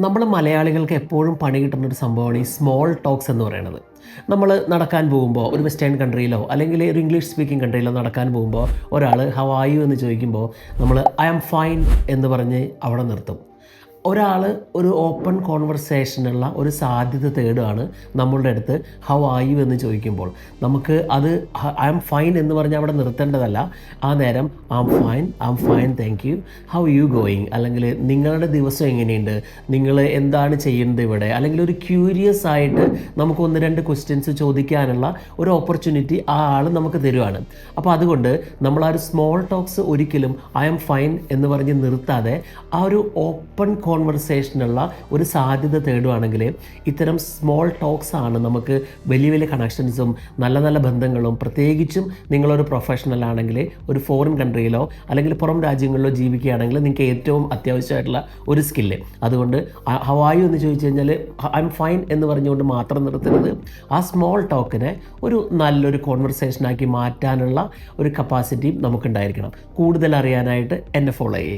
നമ്മൾ മലയാളികൾക്ക് എപ്പോഴും പണി കിട്ടുന്നൊരു സംഭവമാണ് ഈ സ്മോൾ ടോക്സ് എന്ന് പറയുന്നത്. നമ്മൾ നടക്കാൻ പോകുമ്പോൾ ഒരു വെസ്റ്റേൺ കൺട്രിയിലോ അല്ലെങ്കിൽ ഒരു ഇംഗ്ലീഷ് സ്പീക്കിംഗ് കൺട്രിയിലോ നടക്കാൻ പോകുമ്പോൾ ഒരാൾ ഹൗ ആർ യു എന്ന് ചോദിക്കുമ്പോൾ നമ്മൾ ഐ ആം ഫൈൻ എന്ന് പറഞ്ഞ് അവിടെ നിർത്തും. ഒരാൾ ഒരു ഓപ്പൺ കോൺവെർസേഷനുള്ള ഒരു സാധ്യത തേടുകയാണ് നമ്മളുടെ അടുത്ത് ഹൗ ആർ യു എന്ന് ചോദിക്കുമ്പോൾ. നമുക്ക് അത് ഐ ആം ഫൈൻ എന്ന് പറഞ്ഞാൽ അവിടെ നിർത്തേണ്ടതല്ല. ആ നേരം I am fine thank you, how you going, അല്ലെങ്കിൽ നിങ്ങളുടെ ദിവസം എങ്ങനെയുണ്ട്, നിങ്ങൾ എന്താണ് ചെയ്യുന്നത് ഇവിടെ, അല്ലെങ്കിൽ ഒരു ക്യൂരിയസ് ആയിട്ട് നമുക്ക് ഒന്ന് രണ്ട് ക്വസ്റ്റ്യൻസ് ചോദിക്കാനുള്ള ഒരു ഓപ്പർച്യൂണിറ്റി ആ ആൾ നമുക്ക് തരുവാണ്. അപ്പോൾ അതുകൊണ്ട് നമ്മൾ ആ ഒരു സ്മോൾ ടോക്സ് ഒരിക്കലും ഐ ആം ഫൈൻ എന്ന് പറഞ്ഞ് നിർത്താതെ ആ ഒരു ഓപ്പൺ കോൺവെർസേഷനുള്ള ഒരു സാധ്യത തേടുവാണെങ്കിൽ ഇത്തരം സ്മോൾ ടോക്സ് ആണ് നമുക്ക് വലിയ വലിയ കണക്ഷൻസും നല്ല നല്ല ബന്ധങ്ങളും, പ്രത്യേകിച്ചും നിങ്ങളൊരു പ്രൊഫഷണൽ ആണെങ്കിൽ ഒരു ഫോറിൻ കൺട്രിയിലോ അല്ലെങ്കിൽ പുറം രാജ്യങ്ങളിലോ ജീവിക്കുകയാണെങ്കിൽ നിങ്ങൾക്ക് ഏറ്റവും അത്യാവശ്യമായിട്ടുള്ള ഒരു സ്കില്ല്. അതുകൊണ്ട് ഹൗ ആർ യു എന്ന് ചോദിച്ചു കഴിഞ്ഞാൽ ഐ എം ഫൈൻ എന്ന് പറഞ്ഞുകൊണ്ട് മാത്രം നിർത്തരുത്. ആ സ്മോൾ ടോക്കിനെ ഒരു നല്ലൊരു കോൺവെർസേഷനാക്കി മാറ്റാനുള്ള ഒരു കപ്പാസിറ്റിയും നമുക്കുണ്ടായിരിക്കണം. കൂടുതൽ അറിയാനായിട്ട് എന്നെ ഫോളോ ചെയ്യേ.